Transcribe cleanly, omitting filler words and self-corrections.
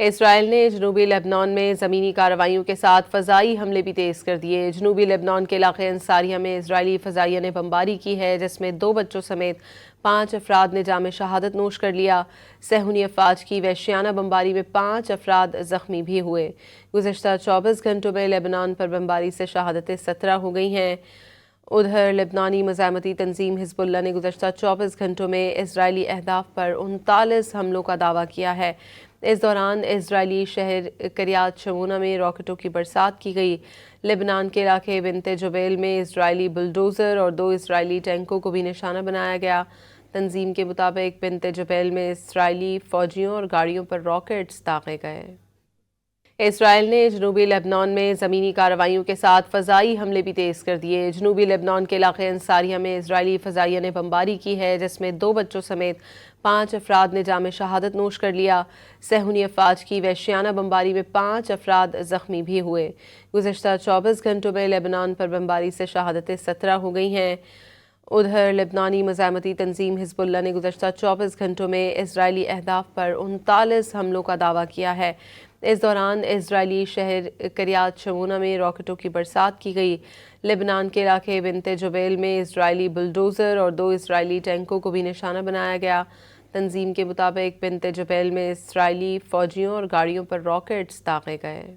اسرائیل نے جنوبی لبنان میں زمینی کارروائیوں کے ساتھ فضائی حملے بھی تیز کر دیے۔ جنوبی لبنان کے علاقے انصاریہ میں اسرائیلی فضائیہ نے بمباری کی ہے، جس میں 2 بچوں سمیت 5 افراد نے جام شہادت نوش کر لیا۔ صہیونی افواج کی وحشیانہ بمباری میں 5 افراد زخمی بھی ہوئے۔ گزشتہ 24 گھنٹوں میں لبنان پر بمباری سے شہادتیں 17 ہو گئی ہیں۔ ادھر لبنانی مزاحمتی تنظیم حزب اللہ نے گزشتہ 24 گھنٹوں میں اسرائیلی اہداف پر 39 حملوں کا دعویٰ کیا ہے۔ اس دوران اسرائیلی شہر کریات شمونہ میں راکٹوں کی برسات کی گئی۔ لبنان کے علاقے بنت جبیل میں اسرائیلی بلڈوزر اور 2 اسرائیلی ٹینکوں کو بھی نشانہ بنایا گیا۔ تنظیم کے مطابق بنت جبیل میں اسرائیلی فوجیوں اور گاڑیوں پر راکٹس داغے گئے۔ اسرائیل نے جنوبی لبنان میں زمینی کارروائیوں کے ساتھ فضائی حملے بھی تیز کر دیے۔ جنوبی لبنان کے علاقے انصاریہ میں اسرائیلی فضائیہ نے بمباری کی ہے، جس میں 2 بچوں سمیت 5 افراد نے جام شہادت نوش کر لیا۔ صہیونی افواج کی وحشیانہ بمباری میں 5 افراد زخمی بھی ہوئے۔ گزشتہ 24 گھنٹوں میں لبنان پر بمباری سے شہادتیں 17 ہو گئی ہیں۔ ادھر لبنانی مزاحمتی تنظیم حزب اللہ نے گزشتہ 24 گھنٹوں میں اسرائیلی اہداف پر 39 حملوں کا دعویٰ کیا ہے۔ اس دوران اسرائیلی شہر کریات شمونہ میں راکٹوں کی برسات کی گئی۔ لبنان کے علاقے بنت جبیل میں اسرائیلی بلڈوزر اور 2 اسرائیلی ٹینکوں کو بھی نشانہ بنایا گیا۔ تنظیم کے مطابق بنت جبیل میں اسرائیلی فوجیوں اور گاڑیوں پر راکٹس داغے گئے۔